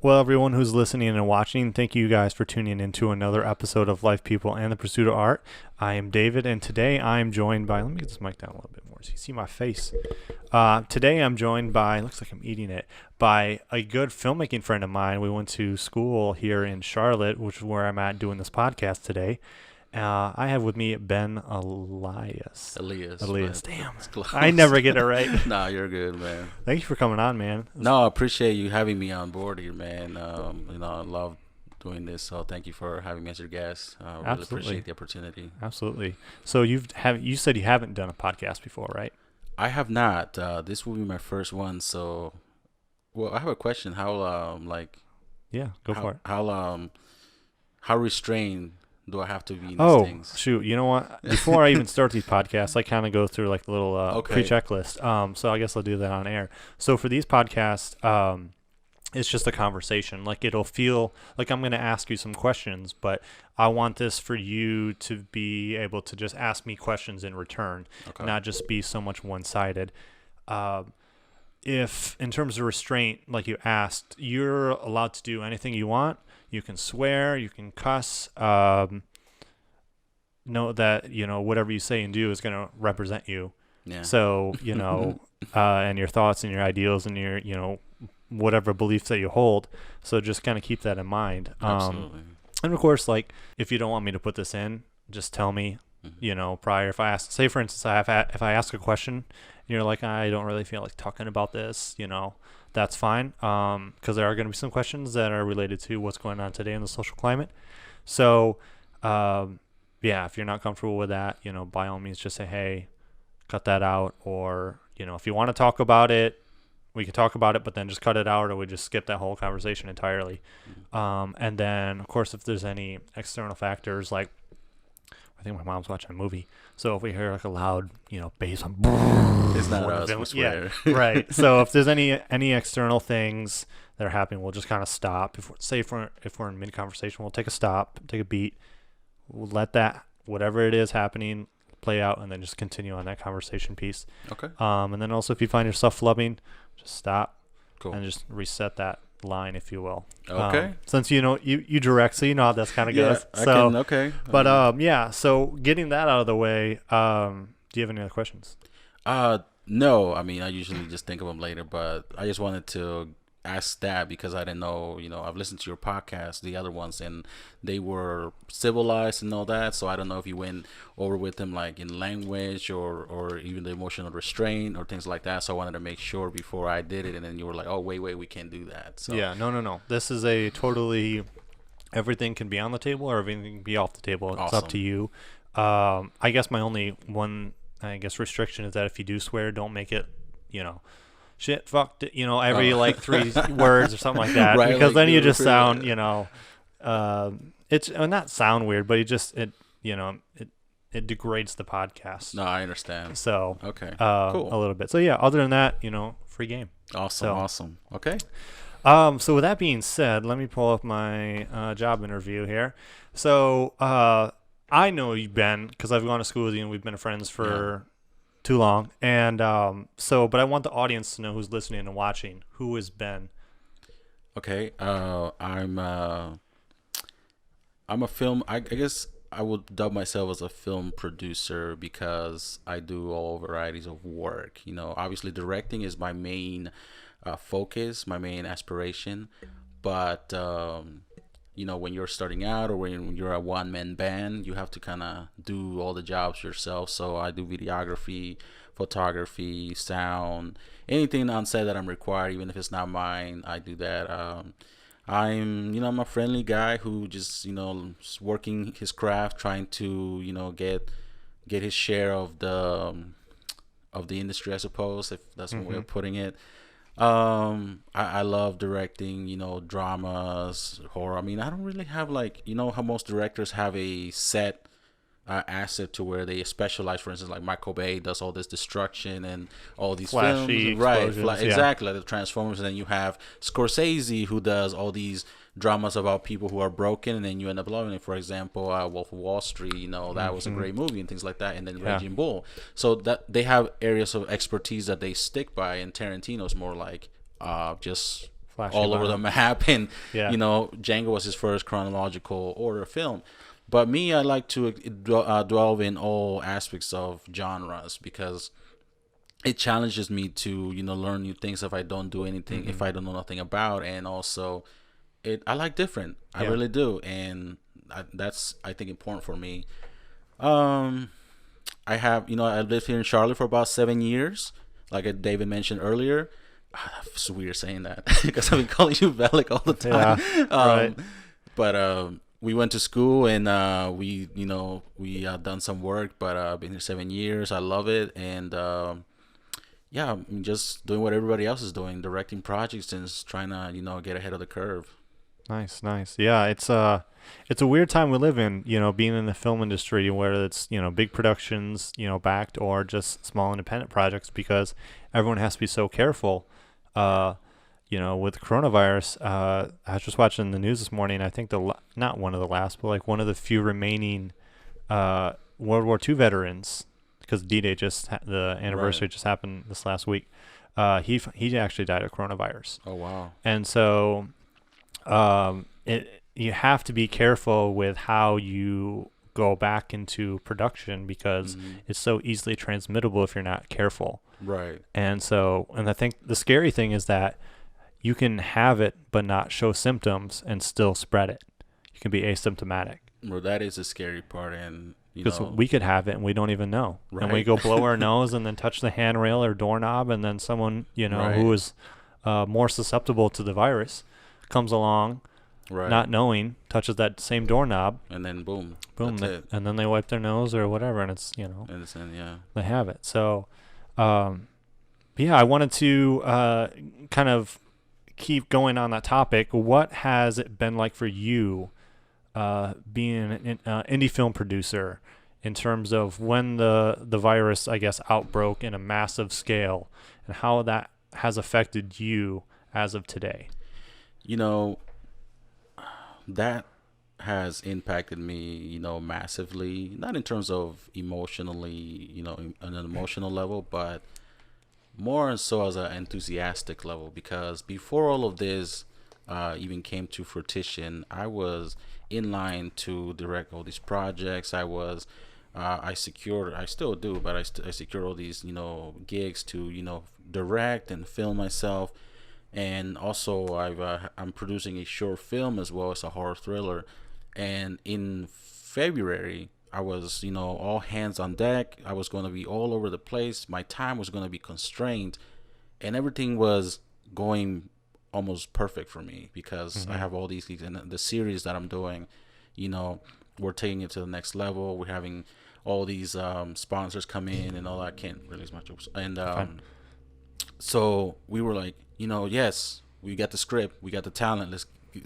Well, everyone who's listening and watching, thank you guys for tuning into another episode of Life, People, and the Pursuit of Art. I am David, and today I am joined by, let me get this mic down a little bit more so you see my face. Today I'm joined by, looks like I'm eating it, by a good filmmaking friend of mine. We went to school here in Charlotte, which is where I'm at doing this podcast today. I have with me Ben Eliaz. Elias. Damn. I never get it right. Nah, you're good, man. Thank you for coming on, man. No, I appreciate you having me on board here, man. I love doing this, so thank you for having me as your guest. I really appreciate the opportunity. Absolutely. So you said you haven't done a podcast before, right? I have not. This will be my first one, so I have a question. How Yeah, go for it. How restrained do I have to be in these things? Oh, shoot. You know what? Before I even start these podcasts, I kind of go through like the little pre-checklist. So I guess I'll do that on air. So for these podcasts, it's just a conversation. Like it'll feel like I'm going to ask you some questions, but I want this for you to be able to just ask me questions in return, not just be so much one-sided. If in terms of restraint, like you asked, you're allowed to do anything you want. You can swear, you can cuss. Know that, whatever you say and do is going to represent you. Yeah. So, and your thoughts and your ideals and your, whatever beliefs that you hold. So just kind of keep that in mind. Absolutely. And of course, like if you don't want me to put this in, just tell me, prior. If I ask, say for instance, if I ask a question and you're like, I don't really feel like talking about this, that's fine, because there are going to be some questions that are related to what's going on today in the social climate. So, if you're not comfortable with that, by all means, just say, hey, cut that out. Or, if you want to talk about it, we can talk about it, but then just cut it out, or we just skip that whole conversation entirely. And then, of course, if there's any external factors, like I think my mom's watching a movie, so if we hear like a loud, bass, it's not us. We swear. Yeah, right. So if there's any external things that are happening, we'll just kind of stop. If we're in mid conversation, we'll take a stop, take a beat. We'll let that whatever it is happening play out, and then just continue on that conversation piece. Okay. And then also if you find yourself flubbing, just stop. Cool. And just reset that line, if you will. Okay. Since you direct, so you know how that's kind of goes. So getting that out of the way, do you have any other questions? No. I mean, I usually just think of them later, but I just wanted to ask that because I didn't know, I've listened to your podcast, the other ones, and they were civilized and all that. So I don't know if you went over with them like in language or even the emotional restraint or things like that. So I wanted to make sure before I did it, and then you were like, oh, wait, we can't do that. So yeah, no. This is a totally, everything can be on the table or everything can be off the table. It's awesome. Up to you. I guess my only one, restriction is that if you do swear, don't make it, shit, fuck, every like 3 words or something like that, right, because like then you just sound, it's not sound weird, but it degrades the podcast. No, I understand. So okay, cool, a little bit. So yeah, other than that, free game. Awesome. Okay. So with that being said, let me pull up my job interview here. So I know you, Ben, because I've gone to school with you and we've been friends for too long, and but I want the audience to know who's listening and watching. Who is Ben? Okay, I'm a film. I guess I would dub myself as a film producer because I do all varieties of work. Obviously directing is my main focus, my main aspiration, but when you're starting out or when you're a one-man band, you have to kind of do all the jobs yourself. So I do videography, photography, sound, anything on set that I'm required, even if it's not mine, I do that. I'm a friendly guy who just, is working his craft, trying to, get his share of the industry, I suppose, if that's one way of putting it. I love directing, dramas, horror. I mean, I don't really have how most directors have a set asset to where they specialize. For instance, like Michael Bay does all this destruction and all these flashy films, right? Exactly, like the Transformers. And then you have Scorsese, who does all these dramas about people who are broken, and then you end up loving it. For example, Wolf of Wall Street, that was a great movie and things like that. And then Raging Bull. So that they have areas of expertise that they stick by, and Tarantino's more like just Flashy all over the violence. map, and Yeah. Django was his first chronological order film. But me, I like to delve in all aspects of genres because it challenges me to learn new things if I don't do anything, if I don't know nothing about, and also I like different. I Yeah. really do, and that's, I think, important for me. Um, I have, I lived here in Charlotte for about 7 years, like David mentioned earlier. It's weird saying that because I've been calling you Velik all the time. Yeah. Right. But we went to school, and we done some work. But I've been here 7 years. I love it, and yeah, I'm just doing what everybody else is doing, directing projects and just trying to get ahead of the curve. Nice. Yeah, it's a weird time we live in, being in the film industry, whether it's, big productions, backed, or just small independent projects, because everyone has to be so careful. With coronavirus, I was just watching the news this morning. I think not one of the last, but like one of the few remaining World War II veterans, because D-Day the anniversary just happened this last week. He actually died of coronavirus. Oh wow! And so, you have to be careful with how you go back into production, because it's so easily transmittable if you're not careful. Right. And I think the scary thing is that you can have it but not show symptoms and still spread it. You can be asymptomatic. Well, that is the scary part, and because we could have it and we don't even know. Right. And we go blow our nose and then touch the handrail or doorknob, and then someone Right. who is more susceptible to the virus comes along, right. not knowing, touches that same doorknob, and then boom, boom, that's it. and then they wipe their nose or whatever, and it's And then, yeah, they have it. So, yeah, I wanted to kind of keep going on that topic. What has it been like for you being an indie film producer, in terms of when the virus, I guess, outbroke in a massive scale, and how that has affected you as of today? That has impacted me, massively, not in terms of emotionally, on an emotional level, but more so as an enthusiastic level, because before all of this even came to fruition, I was in line to direct all these projects. I still do, but I secured all these, gigs to, direct and film myself. And also I'm producing a short film as well as a horror thriller. And in February, I was, all hands on deck. I was going to be all over the place. My time was going to be constrained, and everything was going almost perfect for me, because I have all these gigs, and the series that I'm doing, we're taking it to the next level. We're having all these sponsors come in and all that. I can't release much. And so we were like, yes, we got the script, we got the talent.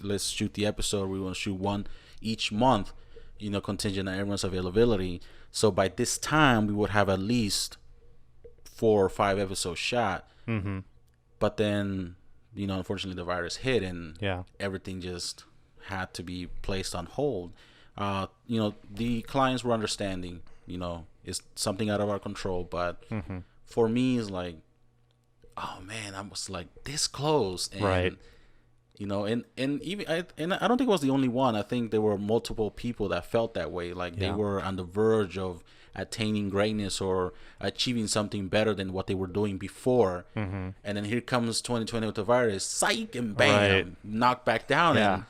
Let's shoot the episode. We want to shoot one each month, contingent on everyone's availability. So by this time, we would have at least 4 or 5 episodes shot. Mm-hmm. But then, unfortunately, the virus hit, and Yeah. everything just had to be placed on hold. The clients were understanding. It's something out of our control, but for me, it's like, oh man, I was like this close, and Right. and even I don't think I was the only one. I think there were multiple people that felt that way, like they Yeah. were on the verge of attaining greatness or achieving something better than what they were doing before. And then here comes 2020 with the virus, psych, and bam, Right. knocked back down. Yeah.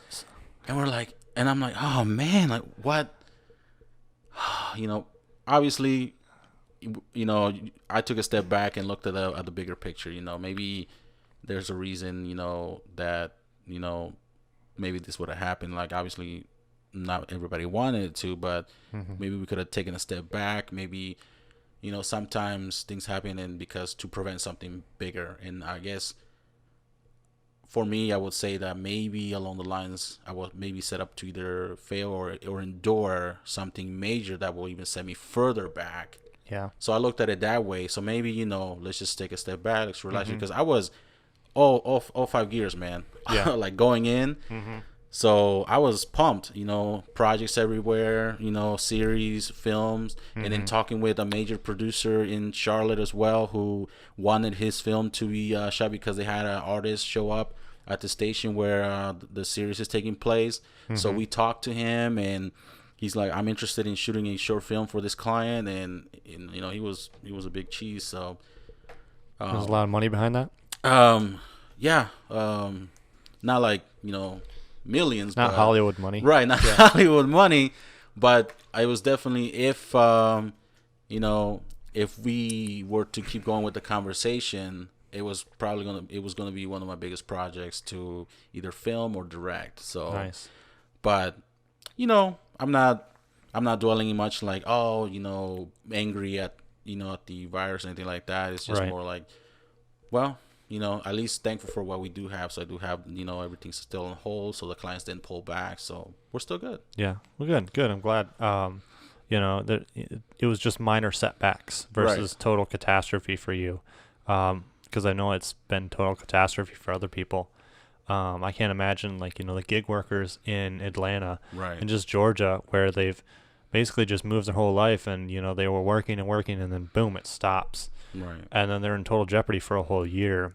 And we're like, and I'm like, oh man, like what? Obviously, I took a step back and looked at the bigger picture. Maybe there's a reason, that, maybe this would have happened. Like, obviously, not everybody wanted it to, but maybe we could have taken a step back. Maybe, sometimes things happen and because to prevent something bigger. And I guess for me, I would say that maybe along the lines, I was maybe set up to either fail or endure something major that will even set me further back. Yeah. So I looked at it that way. So maybe, let's just take a step back, let's relax, because I was all 5 gears, man. Yeah. Like going in. So I was pumped, projects everywhere, series, films, and then talking with a major producer in Charlotte as well, who wanted his film to be shot because they had an artist show up at the station where the series is taking place. So we talked to him, and he's like, I'm interested in shooting a short film for this client, and you know, he was a big cheese. So there's a lot of money behind that. Yeah, not like, you know, millions, not Hollywood money, right? Not Hollywood money, but it was definitely, if you know, if we were to keep going with the conversation, it was gonna be one of my biggest projects to either film or direct. So nice. But you know, I'm not dwelling much like, oh, you know, angry at, you know, at the virus or anything like that. It's just more like, well, you know, at least thankful for what we do have. So I do have, you know, everything's still on hold, so the clients didn't pull back, so we're still good. Yeah, well, good. I'm glad. You know, that it was just minor setbacks versus total catastrophe for you, because I know it's been total catastrophe for other people. I can't imagine, like, you know, the gig workers in Atlanta and just Georgia, where they've basically just moved their whole life, and, you know, they were working, and then boom, it stops. Right. And then they're in total jeopardy for a whole year.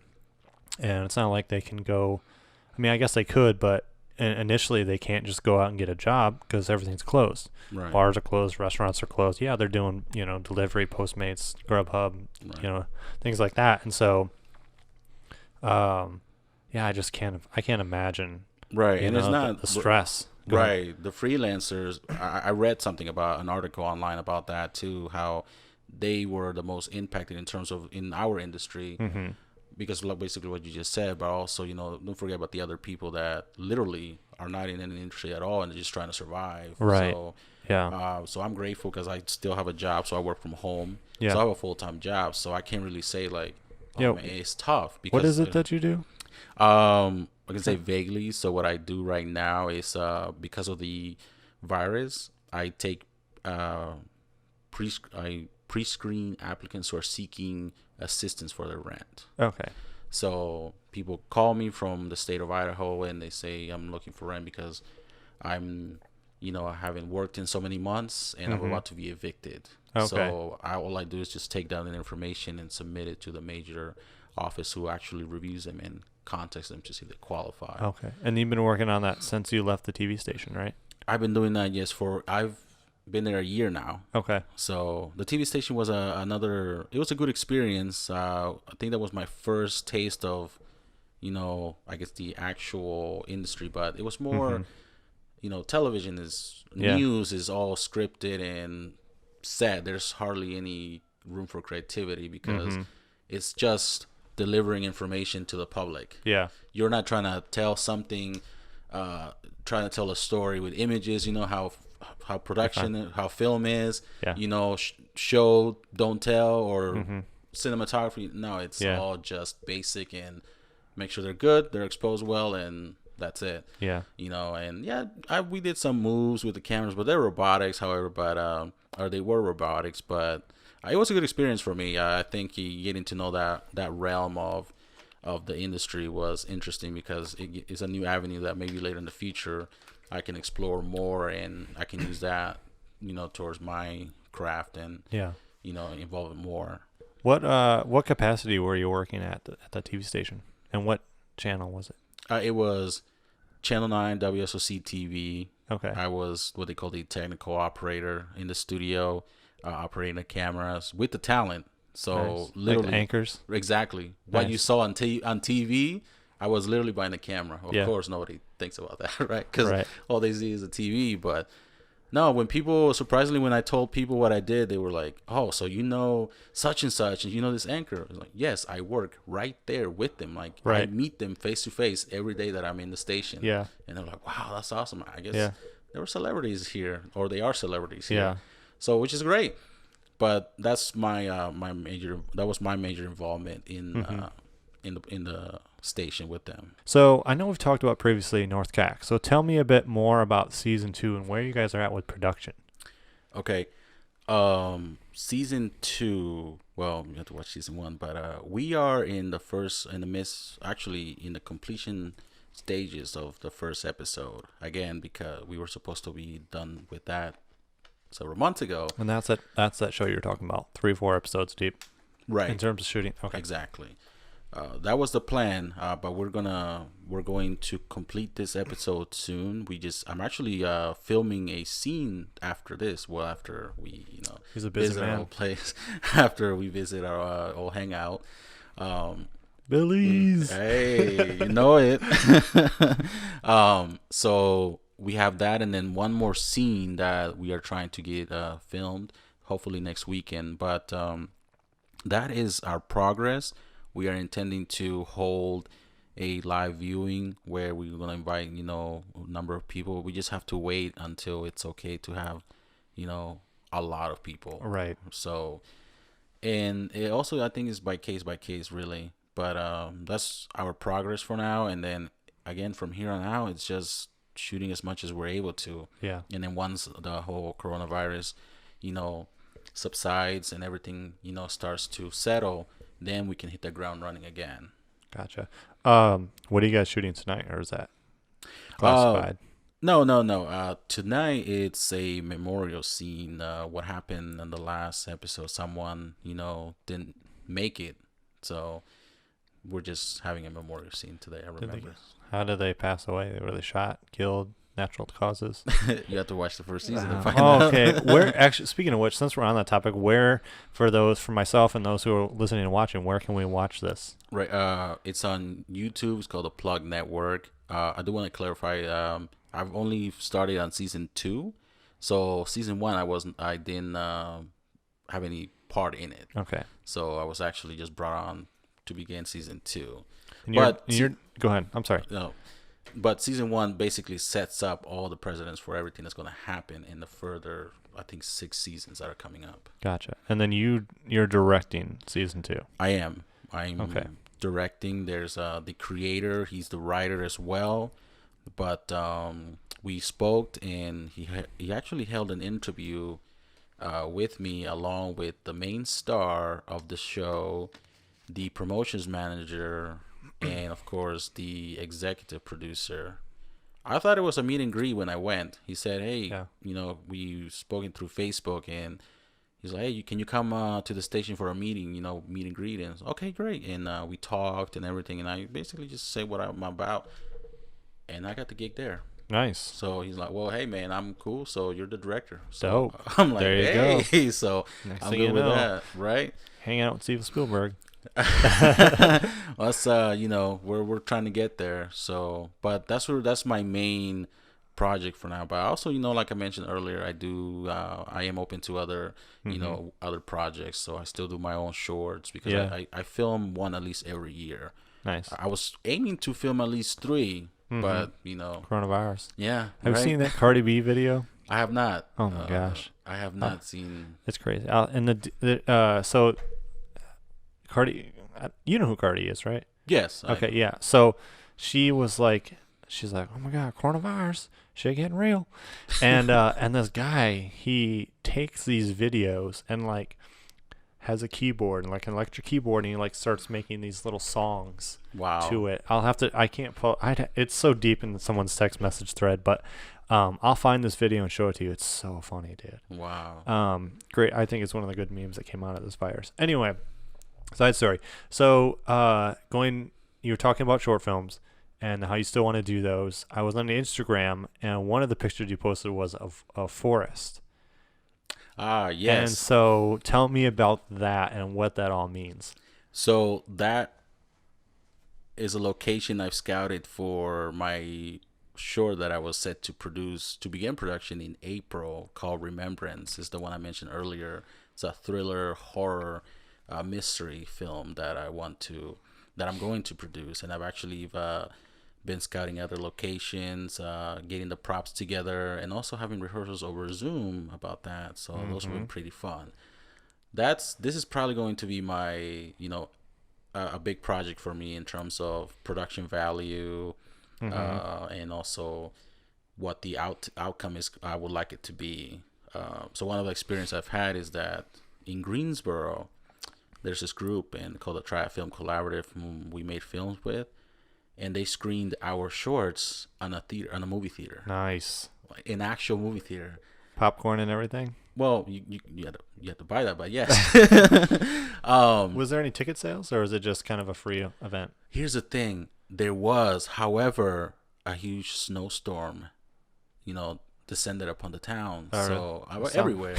And it's not like they can go, I mean, I guess they could, but initially they can't just go out and get a job because everything's closed. Right. Bars are closed, restaurants are closed. Yeah, they're doing, you know, delivery, Postmates, Grubhub, you know, things like that. And so, yeah, I can't imagine. Right. And it's not the stress. Right. The freelancers, I read something about an article online about that too, how they were the most impacted in terms of in our industry, because of basically what you just said, but also, you know, don't forget about the other people that literally are not in any industry at all and they're just trying to survive. Right. So, yeah. So I'm grateful because I still have a job, so I work from home. Yeah. So I have a full-time job, so I can't really say like, man, it's tough. Because, what is it that you do? I can say vaguely. So what I do right now is, because of the virus, I take pre-screen applicants who are seeking assistance for their rent. Okay. So people call me from the state of Idaho and they say, I'm looking for rent because I'm, you know, I haven't worked in so many months and I'm about to be evicted. Okay. So all I do is just take down the information and submit it to the major office who actually reviews them and contacts them to see if they qualify. Okay. And you've been working on that since you left the TV station, right? I've been doing that, yes, I've been there a year now. Okay. So the TV station was it was a good experience. I think that was my first taste of, you know, I guess the actual industry, but it was more, you know, television is, news is all scripted and set. There's hardly any room for creativity because it's just delivering information to the public. Yeah. You're not trying to tell something, trying to tell a story with images, you know, how production, how film is, you know, show, don't tell, or cinematography. No, it's all just basic and make sure they're good, they're exposed well, and that's it. Yeah. You know, and we did some moves with the cameras, but they're robotics, however, or they were robotics, but it was a good experience for me. I think getting to know that realm of the industry was interesting because it is a new avenue that maybe later in the future I can explore more, and I can use that, you know, towards my craft and, you know, involve it more. What capacity were you working at the TV station, and what channel was it? It was Channel 9 WSOC TV. Okay. I was what they call the technical operator in the studio, operating the cameras with the talent. So literally, like the anchors. Exactly. What you saw on TV, I was literally behind the camera. Of course, nobody thinks about that, right? Because all they see is the TV. But no, surprisingly, when I told people what I did, they were like, "Oh, so you know such and such, and you know this anchor?" I was like, "Yes, I work right there with them. Like, I meet them face to face every day that I'm in the station." Yeah. And they're like, "Wow, that's awesome." I guess there were celebrities here, or they are celebrities here. Yeah. So, which is great. But that's my major involvement in the station with them. So I know we've talked about previously North Cac. So tell me a bit more about season 2 and where you guys are at with production. Okay. Season 2, well, you have to watch season 1, but we are in the completion stages of the first episode. Again, because we were supposed to be done with that several months ago. And that's that show you're talking about, 3-4 episodes deep. Right. In terms of shooting. Okay. Exactly. that was the plan, but we're going to complete this episode soon. I'm actually filming a scene after this. Well, after we He's a busy visit man. our old place, after we visit our old hangout. Billy's. Hey, you know it. So we have that, and then one more scene that we are trying to get filmed, hopefully next weekend. But that is our progress. We are intending to hold a live viewing where we're going to invite, a number of people. We just have to wait until it's okay to have, a lot of people. Right. So, and it also, I think, is by case, really. But that's our progress for now. And then, again, from here on out, it's just shooting as much as we're able to. Yeah. And then once the whole coronavirus, subsides and everything, starts to settle, then we can hit the ground running again. Gotcha. What are you guys shooting tonight, or is that classified? No. Tonight it's a memorial scene. What happened in the last episode? Someone, didn't make it, so we're just having a memorial scene today. I remember. How did they pass away? Were they shot, killed, natural causes? You have to watch the first season to find out. Okay. Where actually? Speaking of which, since we're on that topic, for myself and those who are listening and watching, where can we watch this? Right. It's on YouTube. It's called the Plug Network. I do want to clarify. I've only started on season 2, so season 1 I didn't have any part in it. Okay. So I was actually just brought on to begin season 2. Go ahead. I'm sorry. No, but season 1 basically sets up all the precedents for everything that's going to happen in the further, I think, 6 seasons that are coming up. Gotcha. And then you're directing season 2. I'm okay. Directing. There's the creator. He's the writer as well. But we spoke, and he actually held an interview with me, along with the main star of the show, the promotions manager, and of course the executive producer. I thought it was a meet and greet when I went. He said, "Hey, we spoken through Facebook," and he's like, "Hey, can you come to the station for a meeting? Meet and greet." And okay, great. And we talked and everything, and I basically just say what I'm about, and I got the gig there. Nice. So he's like, "Well, hey man, I'm cool. So you're the director." So dope. I'm like, there you "Hey," so Next I'm thing good you with know, that, right? hang out with Steven Spielberg. Us, we're trying to get there. So, but that's my main project for now. But also, like I mentioned earlier, I am open to other, other projects. So I still do my own shorts because I film one at least every year. Nice. I was aiming to film at least 3, but coronavirus. Yeah. Have you seen that Cardi B video? I have not. Oh my gosh. I have not seen. It's crazy. And so Cardi, you know who Cardi is, right? Yes. Okay, yeah. So she's like, "Oh my God, coronavirus, shit getting real," and this guy, he takes these videos and like has a keyboard and like an electric keyboard, and he like starts making these little songs to it. I can't pull. It's so deep in someone's text message thread, but I'll find this video and show it to you. It's so funny, dude. Wow. Great. I think it's one of the good memes that came out of this virus. Anyway. Side story. So, you were talking about short films and how you still want to do those. I was on Instagram, and one of the pictures you posted was of a forest. Yes. And so, tell me about that and what that all means. So that is a location I've scouted for my short that I was set to begin production in April, called Remembrance. Is the one I mentioned earlier. It's a thriller horror mystery film that I'm going to produce, and I've actually been scouting other locations, getting the props together, and also having rehearsals over Zoom about that. So those were pretty fun. This is probably going to be my a big project for me in terms of production value, and also what the outcome is. I would like it to be. So one of the experience I've had is that in Greensboro, there's this group called the Try Film Collaborative, whom we made films with, and they screened our shorts on a movie theater. Nice. An actual movie theater. Popcorn and everything. Well, you had to buy that, but yes. Was there any ticket sales, or was it just kind of a free event? Here's the thing. There was, however, a huge snowstorm, descended upon the town. So I was everywhere.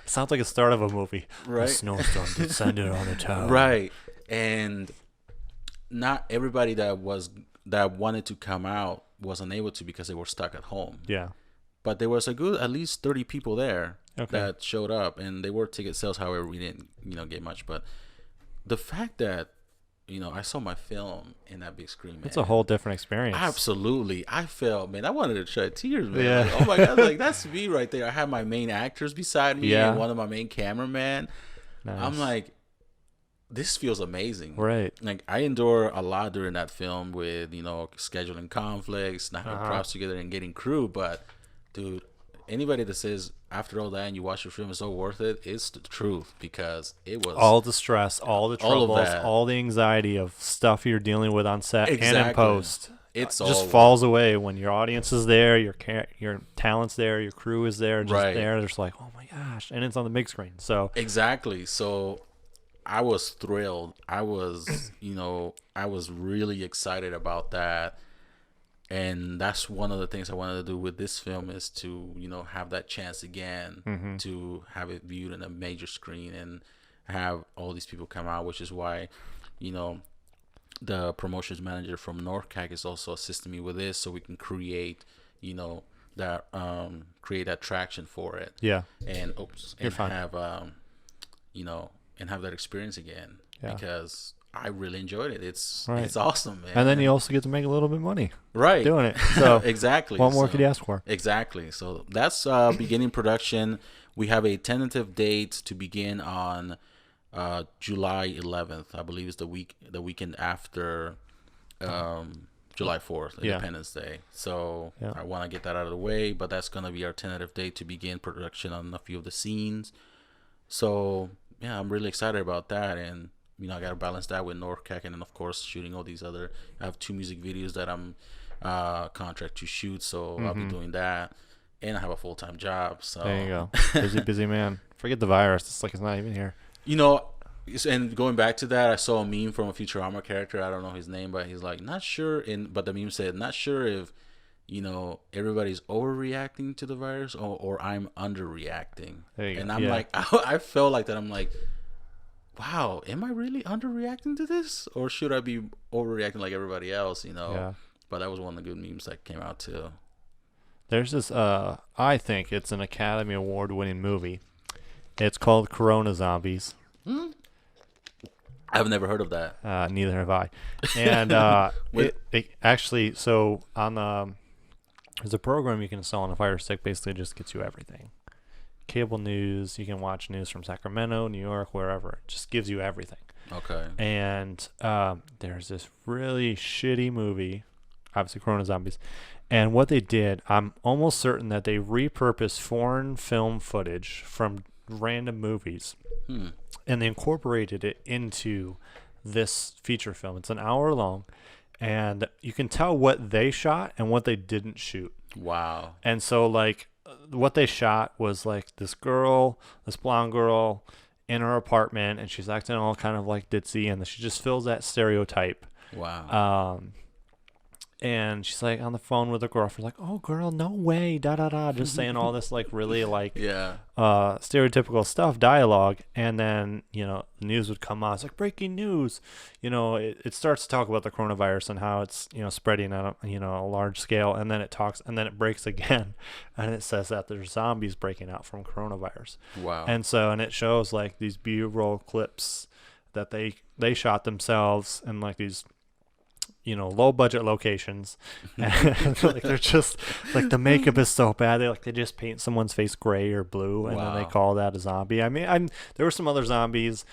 Sounds like the start of a movie. Right. A snowstorm descended on the town. Right. And not everybody that wanted to come out was unable to because they were stuck at home. Yeah. But there was at least 30 people there that showed up, and they were ticket sales. However, we didn't, get much. But the fact that, I saw my film in that big screen, man. It's a whole different experience. Absolutely. I felt, man, I wanted to shed tears, man. Yeah. Like, oh my God, like that's me right there. I had my main actors beside me and one of my main cameramen. Nice. I'm like, this feels amazing. Right. Like I endure a lot during that film with, scheduling conflicts, not having props together and getting crew. But dude, anybody that says after all that and you watch your film it's so worth it, it's the truth, because it was all the stress, all the troubles, all the anxiety of stuff you're dealing with on set and in post. It's just falls away when your audience is there, your talent's there, your crew is there, just there. They're just like, oh my gosh, and it's on the big screen. So exactly. So I was thrilled. I was, I was really excited about that. And that's one of the things I wanted to do with this film is to, have that chance again to have it viewed in a major screen and have all these people come out, which is why, the promotions manager from NorCAC is also assisting me with this so we can create, that create that traction for it. Yeah. And have, and have that experience again because I really enjoyed it. It's awesome, man. And then you also get to make a little bit of money doing it. So exactly. What more could you ask for? Exactly. So that's beginning production. We have a tentative date to begin on July 11th. I believe is the weekend after July 4th, Independence Day. So I want to get that out of the way, but that's going to be our tentative date to begin production on a few of the scenes. So yeah, I'm really excited about that, and I got to balance that with NorCAC, and then of course shooting all these other. I have 2 music videos that I'm contract to shoot, so I'll be doing that, and I have a full-time job. So there you go, busy man. Forget the virus. It's like it's not even here. And going back to that, I saw a meme from a Futurama character. I don't know his name, but he's like, not sure. But the meme said, not sure if everybody's overreacting to the virus or I'm underreacting. And I'm like, I felt like that. I'm like, wow, am I really underreacting to this, or should I be overreacting like everybody else? But that was one of the good memes that came out too. There's this. I think it's an Academy Award-winning movie. It's called Corona Zombies. I've never heard of that. Neither have I. And it actually, so on there's a program you can install on a Fire Stick. Basically, just gets you everything. Cable news. You can watch news from Sacramento, New York, wherever. It just gives you everything. Okay. And there's this really shitty movie, obviously Corona Zombies. And what they did, I'm almost certain that they repurposed foreign film footage from random movies. And they incorporated it into this feature film. It's an hour long, and you can tell what they shot and what they didn't shoot. Wow. And so, like, what they shot was, like, this blonde girl in her apartment, and she's acting all kind of, like, ditzy, and she just fills that stereotype. Wow. And she's like on the phone with her girlfriend, like, "Oh, girl, no way, da da da," just saying all this like really like stereotypical stuff, dialogue. And then the news would come on. It's like breaking news. It starts to talk about the coronavirus and how it's spreading on a large scale. And then it breaks again, and it says that there's zombies breaking out from coronavirus. Wow. And it shows like these B-roll clips that they shot themselves in like these low budget locations, and like they're just like the makeup is so bad they just paint someone's face gray or blue, and then they call that a zombie. I mean, there were some other zombies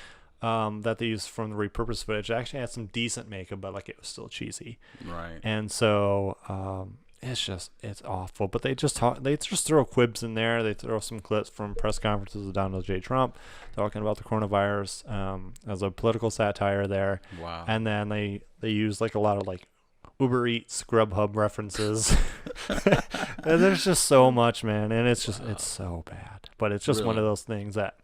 that they used from the repurposed footage that actually had some decent makeup, but like it was still cheesy. Right. And so it's awful. But they just throw quibs in there. They throw some clips from press conferences of Donald J. Trump talking about the coronavirus as a political satire there. Wow. And then they use like a lot of like Uber Eats, Grubhub references And there's just so much, man, and it's just it's so bad. But it's just one of Really? those things that,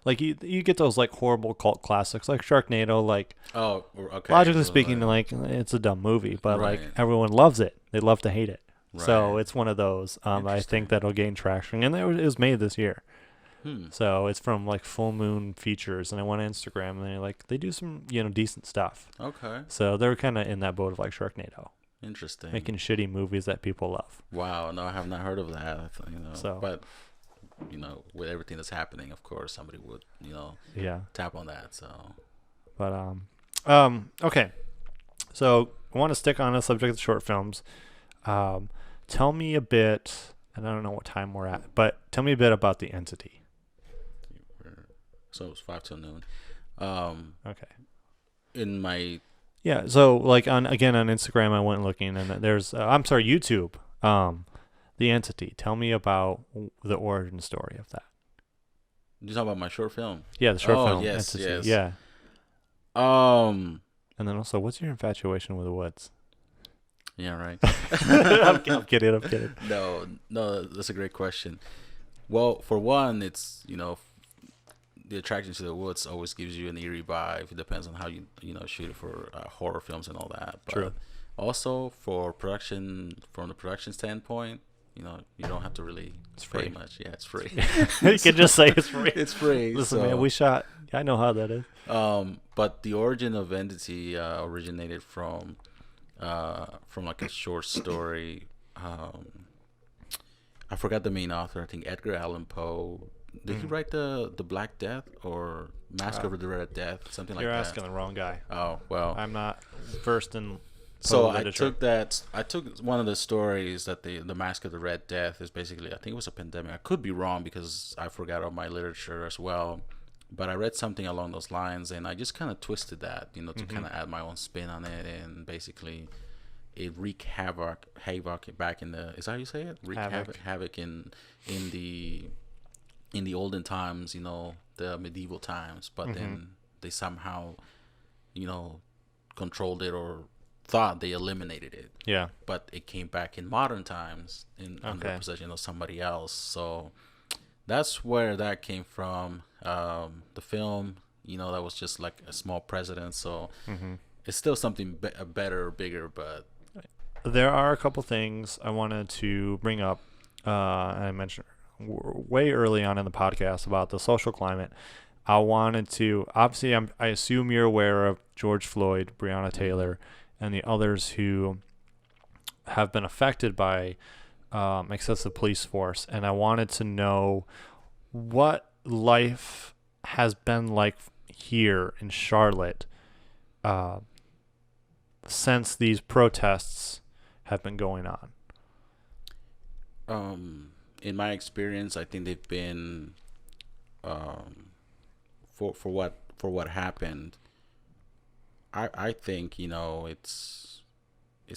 like, you get those like horrible cult classics like Sharknado. Like, Oh, okay. logically Well, speaking, like, it's a dumb movie, but like Right. everyone loves it. They love to hate it. So Right. it's one of those. I think Interesting. that'll gain traction, and it was made this year. Hmm. So it's from like Full Moon Features, and I went on Instagram, and they do some decent stuff. Okay. So they're kind of in that boat of like Sharknado, Interesting. making shitty movies that people love. Wow. No, I have not heard of that. So But with everything that's happening, of course, somebody would, yeah, tap on that. So. but okay. So I want to stick on the subject of short films. Tell me a bit, and I don't know what time we're at, but tell me a bit about The Entity. So it was 5 till noon. Okay. In my Yeah. So like on Instagram, I went looking, and there's YouTube. The Entity. Tell me about the origin story of that. you talking about my short film? Yeah, the short Oh, film. yes, Entity. yes. Yeah. Um. And then also, what's your infatuation with the woods? Yeah. Right. I'm kidding. No, that's a great question. Well, for one, it's the attraction to the woods always gives you an eerie vibe. It depends on how you shoot it for horror films and all that. But True. also for production, from the production standpoint, you don't have to really pay much. Yeah, it's free. You can just say it's free. It's free. Listen, so, man, we shot. I know how that is. But the origin of Entity originated from like a short story. I forgot the main author. I think Edgar Allan Poe. Did he write the Black Death or Mask of the Red Death? Something like that. You're asking the wrong guy. Oh well. I'm not versed in. So Poe literature. I took one of the stories that the Mask of the Red Death is basically. I think it was a pandemic. I could be wrong because I forgot all my literature as well. But I read something along those lines, and I just kind of twisted that, to kind of add my own spin on it, and basically, it wreaked havoc back in the. Is that how you say it? Wreak havoc in the olden times, the medieval times. But then they somehow, controlled it or thought they eliminated it. Yeah. But it came back in modern times under the possession of somebody else. So that's where that came from. The film, that was just like a small precedent. So it's still something better, bigger, but There are a couple things I wanted to bring up. I mentioned way early on in the podcast about the social climate. I wanted to, obviously, I assume you're aware of George Floyd, Breonna Taylor, and the others who have been affected by excessive police force. And I wanted to know what life has been like here in Charlotte since these protests have been going on. In my experience, I think they've been for what happened. I think it's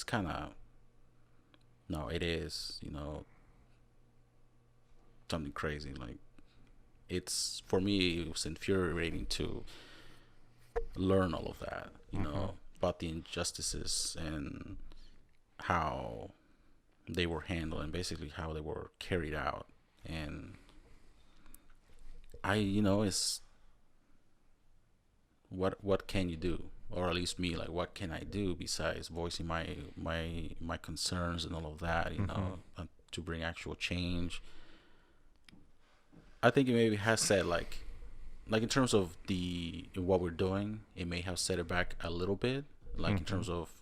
kind of it is something crazy. Like it's for me, it was infuriating to learn all of that. About the injustices and how they were handled and basically how they were carried out. And it's what can you do, or at least me, like what can I do besides voicing my concerns and all of that, to bring actual change. I think it maybe has said like in terms of what we're doing, it may have set it back a little bit, like in terms of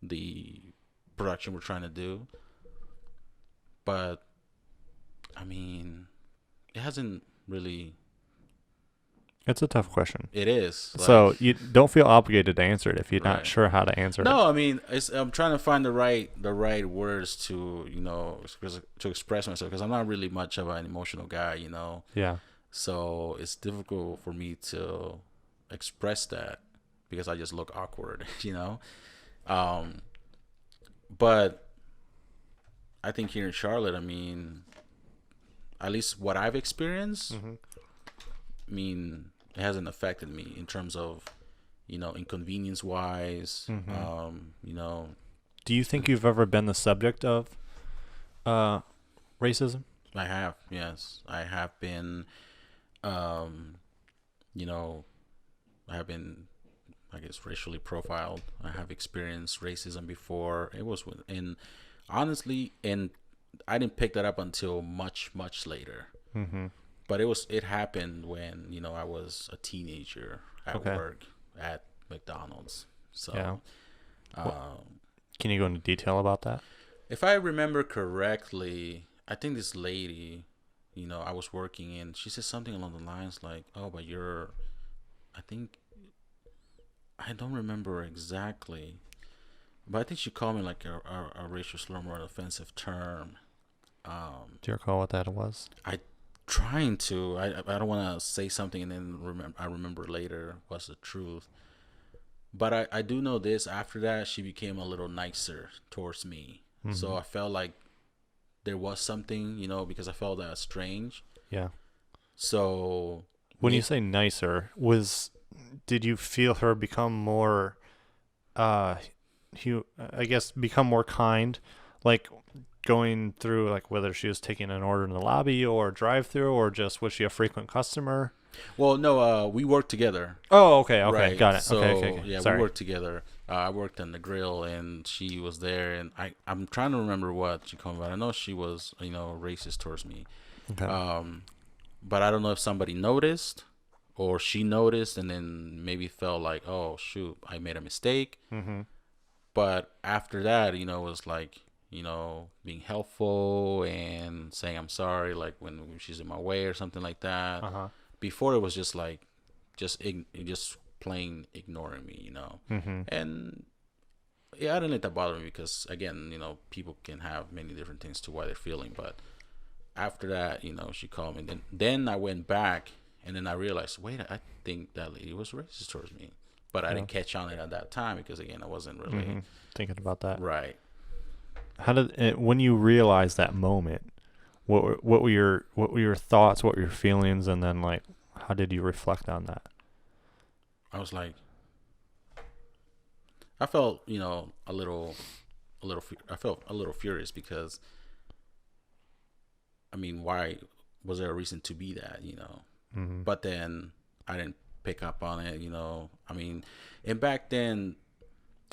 the production we're trying to do. But I mean, it hasn't really. It's a tough question. It is. So you don't feel obligated to answer it if you're not sure how to answer it. No, I mean, I'm trying to find the right words to to express myself, because I'm not really much of an emotional guy, Yeah. So it's difficult for me to express that because I just look awkward, But I think here in Charlotte, I mean, at least what I've experienced, I mean, it hasn't affected me in terms of, inconvenience wise. Do you think you've ever been the subject of Uh, racism. I have, yes. I have been, um, you know, I have been, I guess, racially profiled. I have experienced racism before. It was in, honestly, and I didn't pick that up until much, much later. Mm-hmm. But it happened when, I was a teenager at Okay. work at McDonald's. Yeah. So, um, Can you go into detail about that? if I remember correctly, I think this lady, I was working in, she said something along the lines like, "Oh, but I think, I don't remember exactly, but I think she called me like a racial slur or an offensive term." Do you recall what that was? I trying to, I don't want to say something and then I remember later what's the truth. But I do know this. After that, she became a little nicer towards me. Mm-hmm. So I felt like there was something, because I felt that strange. Yeah. So When you say nicer, did you feel her become more, I guess, become more kind, like going through, like whether she was taking an order in the lobby or drive-through, or just was she a frequent customer? well, no, we worked together. Oh, okay, Right. got it. So Okay. yeah, Sorry. we worked together. I worked on the grill, and she was there, and I'm trying to remember what she called me. But I know she was, racist towards me. Okay. But I don't know if somebody noticed or she noticed, and then maybe felt like, oh shoot, I made a mistake. Mm-hmm. But after that, it was like, being helpful and saying I'm sorry, like when she's in my way or something like that. Uh-huh. Before it was just like, just plain ignoring me, Mm-hmm. and yeah, I didn't let that bother me because again, people can have many different things to why they're feeling. But after that, she called me. Then I went back, and then I realized, wait, I think that lady was racist towards me, but I Yeah. didn't catch on it at that time because again, I wasn't really Mm-hmm. Thinking about that. right. How did when you realized that moment? What were your thoughts? What were your feelings? And then like, how did you reflect on that? I was like, I felt, I felt a little furious because, I mean, why was there a reason to be that, Mm-hmm. But then I didn't pick up on it, I mean, and back then,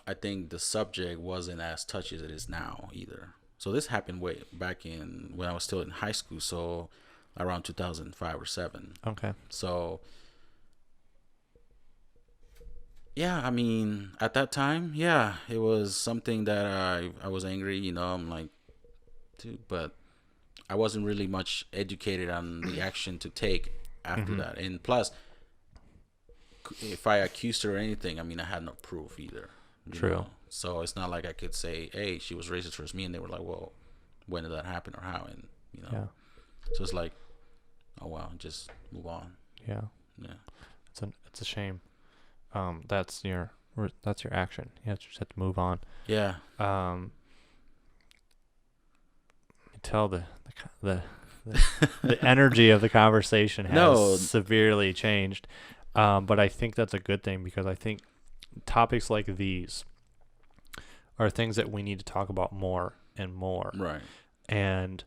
I think the subject wasn't as touchy as it is now either. So this happened way back in when I was still in high school, so around 2005 or 7. Okay. So yeah, I mean, at that time, yeah, it was something that I was angry, I'm like, dude, but I wasn't really much educated on the action to take after Mm-hmm. that. And plus, if I accused her or anything, I mean, I had no proof either. True. So it's not like I could say, hey, she was racist towards me, and they were like, well, when did that happen or how? And Yeah. so it's like, oh wow, just move on. Yeah. Yeah. It's a shame. That's your action. You just have to move on. Yeah. You tell the energy of the conversation has No. severely changed. But I think that's a good thing because I think topics like these are things that we need to talk about more and more. Right. And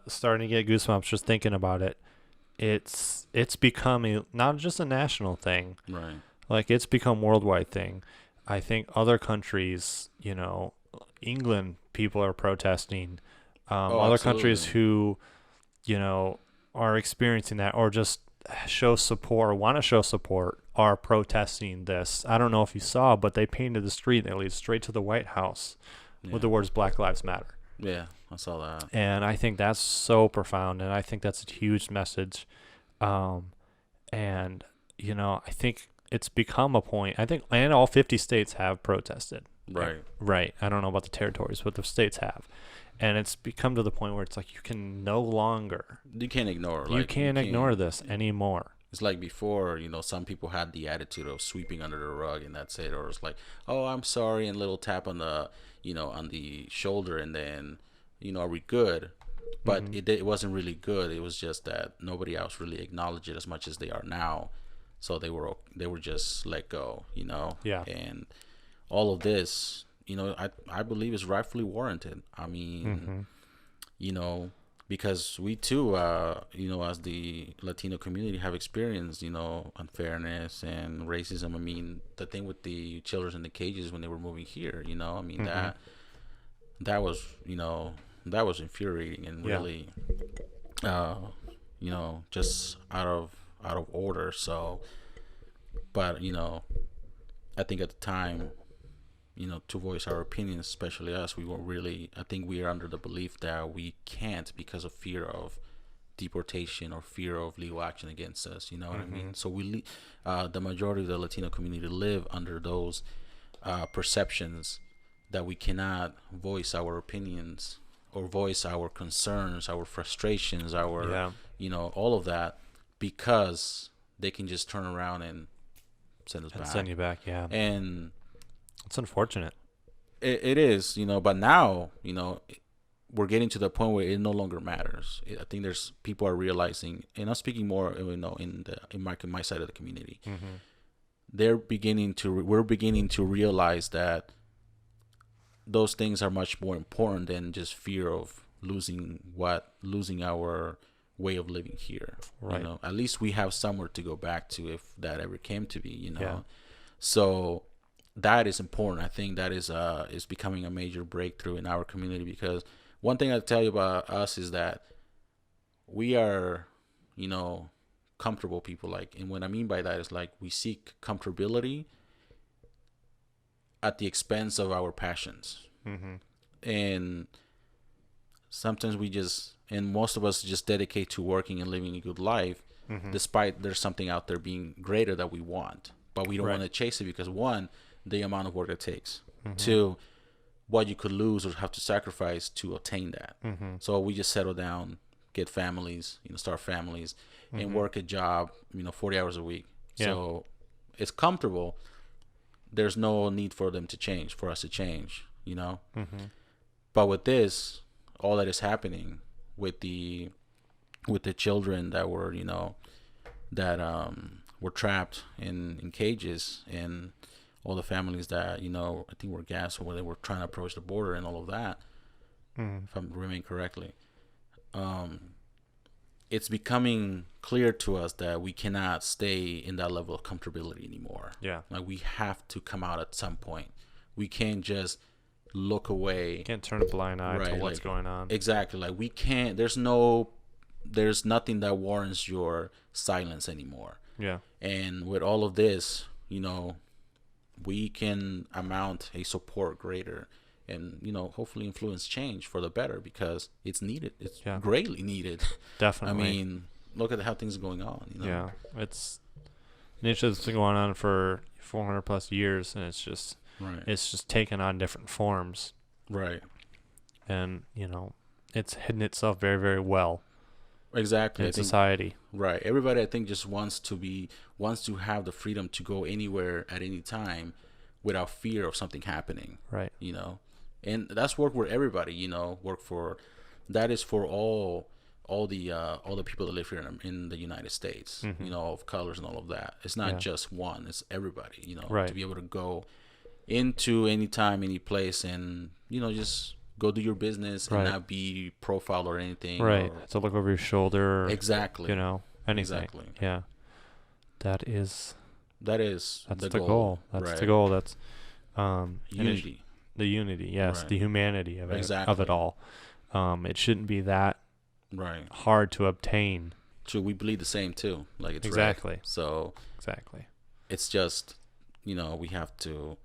starting to get goosebumps just thinking about it. It's becoming not just a national thing. Right. Like it's become a worldwide thing. I think other countries, England, people are protesting. Other countries who, are experiencing that or just show support or want to show support are protesting this. I don't know if you saw, but they painted the street that leads straight to the White House with the words Black Lives Matter. Yeah, I saw that. And I think that's so profound, and I think that's a huge message. And, I think it's become a point. I think and all 50 states have protested. Right. Right. I don't know about the territories, but the states have. And it's become to the point where it's like you can no longer. You can't ignore. You can't ignore this anymore. It's like before, some people had the attitude of sweeping under the rug and that's it. Or it's like, oh, I'm sorry, and little tap on the, on the shoulder, and then, are we good? But it wasn't really good. It was just that nobody else really acknowledged it as much as they are now. So they were just let go, Yeah. And all of this, I believe is rightfully warranted. I mean, you know, because we too, you know, as the Latino community have experienced, you know, unfairness and racism. I mean, the thing with the children in the cages when they were moving here, you know, I mean, that was, you know, that was infuriating and Yeah. really, uh, you know, just out of order. So, but you know, I think at the time, you know, to voice our opinions, especially us, we were really, I think we are under the belief that we can't because of fear of deportation or fear of legal action against us. You know what I mean? So the majority of the Latino community live under those perceptions that we cannot voice our opinions or voice our concerns, our frustrations, our, Yeah. you know, all of that, because they can just turn around and send us And back. send you back. Yeah. And It's unfortunate. it is, you know, but now, you know, we're getting to the point where it no longer matters. I think there's people are realizing, and I'm speaking more, you know, in my side of the community. We're beginning to realize that those things are much more important than just fear of losing our way of living here. Right. You know, at least we have somewhere to go back to if that ever came to be, you know. Yeah. So that is important. I think that is becoming a major breakthrough in our community, because one thing I'll tell you about us is that we are, you know, comfortable people. Like, and what I mean by that is, like, we seek comfortability at the expense of our passions. And sometimes and most of us just dedicate to working and living a good life, despite there's something out there being greater that we want, but we don't want to chase it because, one, the amount of work it takes, two, what you could lose or have to sacrifice to attain that. So we just settle down, get families, you know, start families, and work a job, you know, 40 hours a week. So it's comfortable. There's no need for us to change, you know. But with this, all that is happening with the children that were, you know, that were trapped in cages, and all the families that, you know, I think were gassed when they were trying to approach the border and all of that, if I'm remembering correctly. It's becoming clear to us that we cannot stay in that level of comfortability anymore. Yeah. Like, we have to come out at some point. We can't just look away. You can't turn a blind eye to what's going on. Exactly. Like, we can't, there's nothing that warrants your silence anymore. Yeah. And with all of this, you know, we can amount a support greater and, you know, hopefully influence change for the better, because it's needed. It's greatly needed. Definitely. I mean, look at how things are going on. You know? Yeah. It's an issue that's been going on for 400 plus years, and it's just taken on different forms. Right. And, you know, it's hidden itself very, very well. Exactly. In society. Right. Everybody, I think, just wants to have the freedom to go anywhere at any time without fear of something happening. Right. You know, and that's work for everybody. You know, that is for all the people that live here in the United States. You know, of colors and all of that. It's not just one. It's everybody. You know, to be able to go into any time, any place, and, you know, just go do your business and not be profiled or anything. Right. To look over your shoulder. Exactly. You know, anything. Exactly. Yeah. That's the goal. That's the goal. That's unity. The unity, yes, the humanity of it all. It shouldn't be that hard to obtain. True, we believe the same too. Like, it's exactly. Right. So exactly. It's just, you know, we have to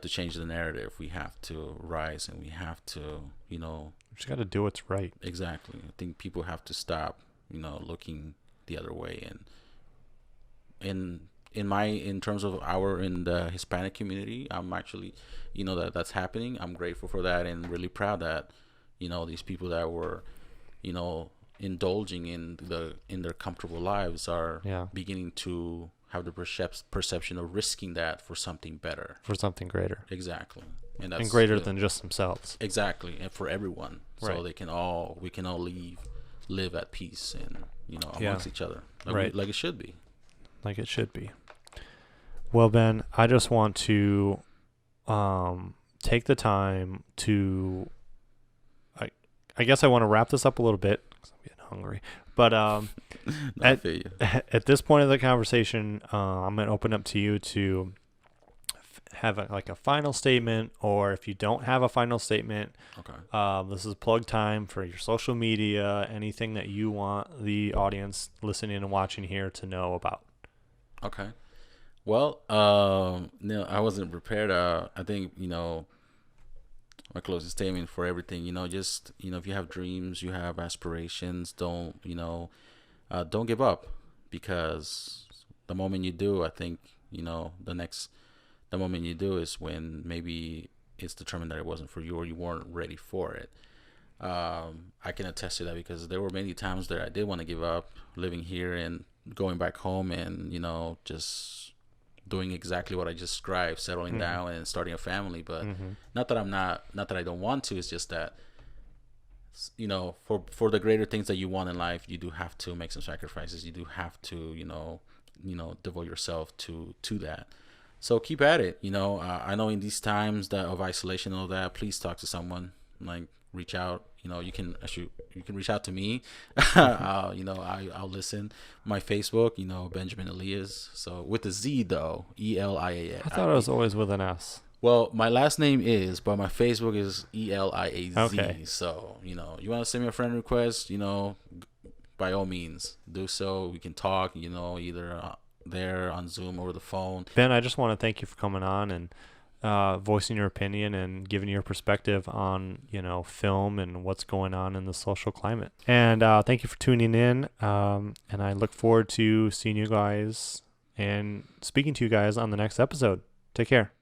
change the narrative. We have to rise, and we have to, you know, we just got to do what's right. Exactly. I think people have to stop, you know, looking the other way. And in terms of in the Hispanic community, I'm actually, you know, that's happening. I'm grateful for that, and really proud that, you know, these people that were, you know, indulging in their comfortable lives are beginning to have the perception of risking that for something better, for something greater. Exactly. And greater than just themselves. Exactly. And for everyone. So we can all live at peace and, you know, amongst each other. Like it should be. Like it should be. Well, Ben, I just want to take the time to I guess I want to wrap this up a little bit because I'm getting hungry. But at this point of the conversation, I'm going to open up to you to have a final statement, or if you don't have a final statement, Okay. this is plug time for your social media, anything that you want the audience listening and watching here to know about. Okay. Well, no, I wasn't prepared. I think, my closing statement for everything, just, if you have dreams, you have aspirations, don't give up, because the moment you do, I think, the moment you do is when maybe it's determined that it wasn't for you, or you weren't ready for it. I can attest to that, because there were many times that I did want to give up living here and going back home and, just doing exactly what I just described, settling down and starting a family. But not that I don't want to. It's just that, for the greater things that you want in life, you do have to make some sacrifices. You do have to, devote yourself to that. So keep at it. I know in these times of isolation and all that, please talk to someone. Like, reach out. You can reach out to me. I'll listen. My Facebook, Benjamin Eliaz. So with a Z though, Eliaz. I thought it was always with an S. Well, my last name is, but my Facebook is Eliaz. Okay. So you want to send me a friend request, by all means do so. We can talk. Either there on Zoom or the phone. Ben, I just want to thank you for coming on and voicing your opinion and giving your perspective on, film and what's going on in the social climate. And thank you for tuning in. And I look forward to seeing you guys and speaking to you guys on the next episode. Take care.